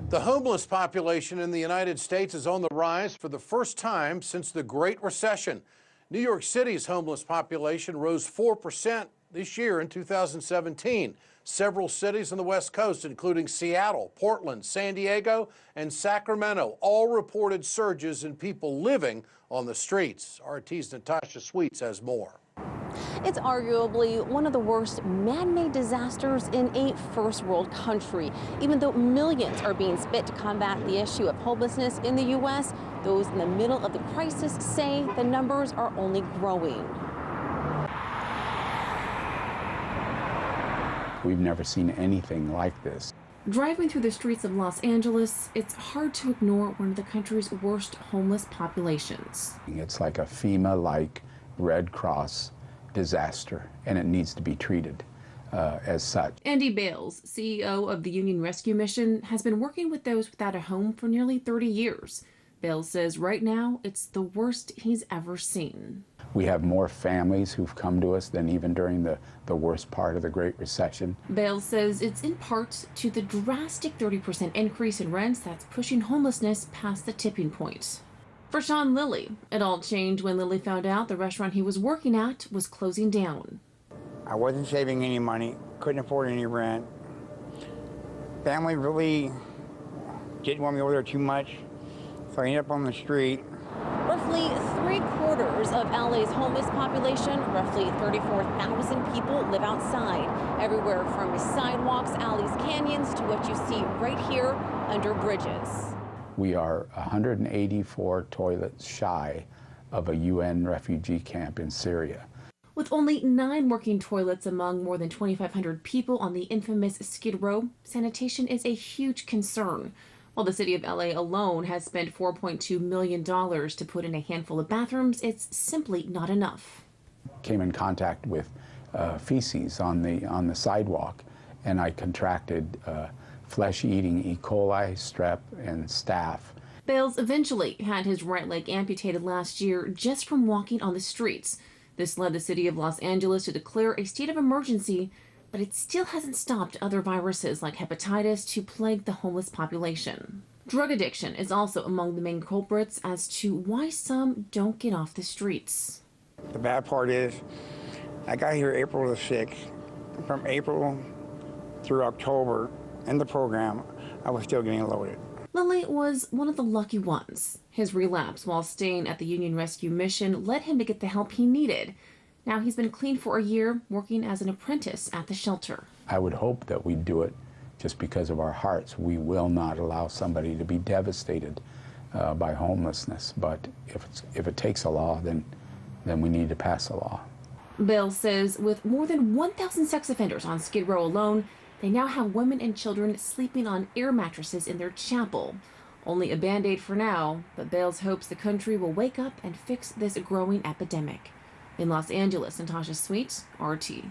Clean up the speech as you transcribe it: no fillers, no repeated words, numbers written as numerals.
The homeless population in the United States is on the rise for the first time since the Great Recession. New York City's homeless population rose 4% this year in 2017. Several cities on the West Coast, including Seattle, Portland, San Diego, and Sacramento, all reported surges in people living on the streets. RT's Natasha Sweatte has more. It's arguably one of the worst man-made disasters in a first-world country. Even though millions are being spent to combat the issue of homelessness in the U.S., those in the middle of the crisis say the numbers are only growing. We've never seen anything like this. Driving through the streets of Los Angeles, it's hard to ignore one of the country's worst homeless populations. It's like a FEMA-like Red Cross disaster, and it needs to be treated as such. Andy Bales, CEO of the Union Rescue Mission, has been working with those without a home for nearly 30 years. Bales says right now it's the worst he's ever seen. We have more families who've come to us than even during the worst part of the Great Recession. Bales says it's in part to the drastic 30% increase in rents that's pushing homelessness past the tipping point. For Sean Lilly, it all changed when Lilly found out the restaurant he was working at was closing down. I wasn't saving any money, couldn't afford any rent. Family really didn't want me over there too much, so I ended up on the street. Roughly 3/4 of LA's homeless population, roughly 34,000 people, live outside, everywhere from sidewalks, alleys, canyons, to what you see right here under bridges. We are 184 toilets shy of a UN refugee camp in Syria. With only 9 working toilets among more than 2,500 people on the infamous Skid Row, sanitation is a huge concern. While the city of LA alone has spent $4.2 million to put in a handful of bathrooms, it's simply not enough. Came in contact with feces on the sidewalk, and I contracted flesh-eating E. coli, strep, and staph. Bales eventually had his right leg amputated last year just from walking on the streets. This led the city of Los Angeles to declare a state of emergency, but it still hasn't stopped other viruses like hepatitis to plague the homeless population. Drug addiction is also among the main culprits as to why some don't get off the streets. The bad part is, I got here April the 6th. From April through October, in the program, I was still getting loaded. Lilly was one of the lucky ones. His relapse while staying at the Union Rescue Mission led him to get the help he needed. Now he's been clean for a year, working as an apprentice at the shelter. I would hope that we do it just because of our hearts. We will not allow somebody to be devastated by homelessness, but if it takes a law, then we need to pass a law. Bales says with more than 1,000 sex offenders on Skid Row alone, they now have women and children sleeping on air mattresses in their chapel. Only a Band-Aid for now, but Bales hopes the country will wake up and fix this growing epidemic. In Los Angeles, Natasha Sweatte, RT.